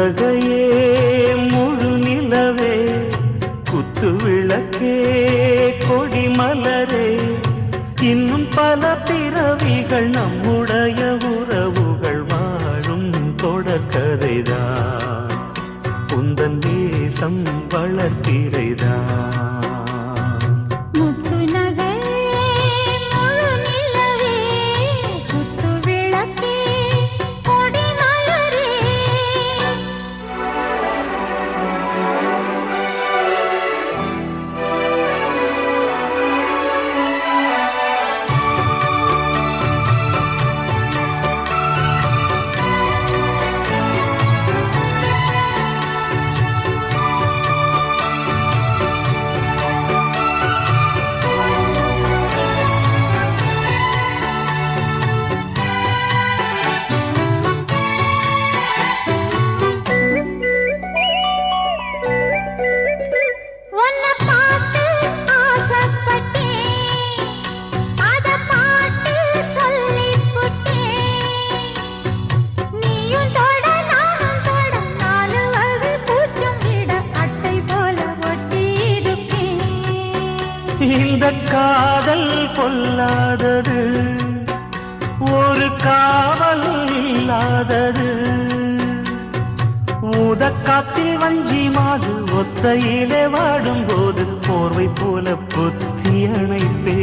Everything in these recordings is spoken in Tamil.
நகையே முழு நிலவே குத்து விளக்கே கொடி மலரே இன்னும் பல பிறவிகள் நம்முடைய உறவுகள் வாழும் தொடர்கதைதான் உந்தன் தேசம் வளர்த்திரைதான் இந்த காதல் கொல்லாதது ஒரு காவல் இல்லாதது ஊதக்காத்தில் வஞ்சி மாது ஒத்தையிலே வாடும் போது போர்வை போல புத்தி அணைப்பே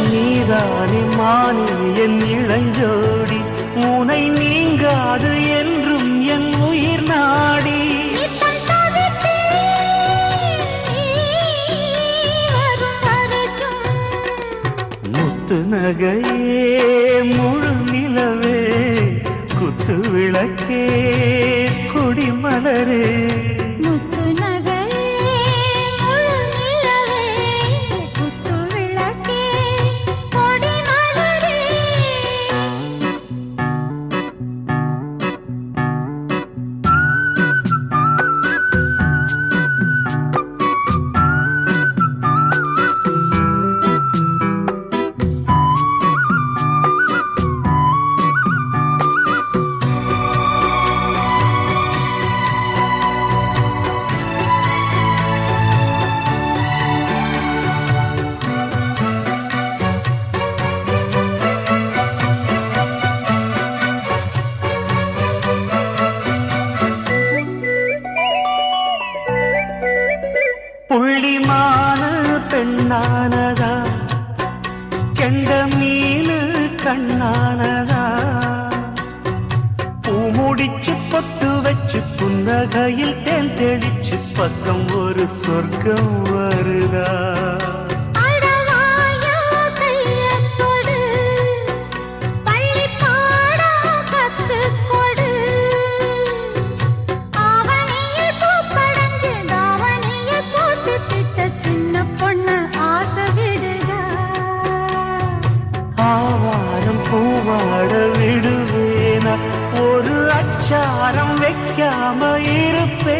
நீதானே மானே என் இளஞ்சோடி உனை நீங்காது என்றும் என் உயிர் நாடி முத்து நகையே முழு நிலவே குத்து விளக்கே கொடி மலரே புள்ளிமானு பெண்ணானதா கெண்ட மீனு கண்ணானதா பூமுடிச்சு பொட்டு வச்சு புன்னகையில் தேன் தெளிச்சு பக்கம் ஒரு சொர்க்கம் வருதா பூவாட விடுவேனா ஒரு அச்சாரம் வைக்காம இருப்பே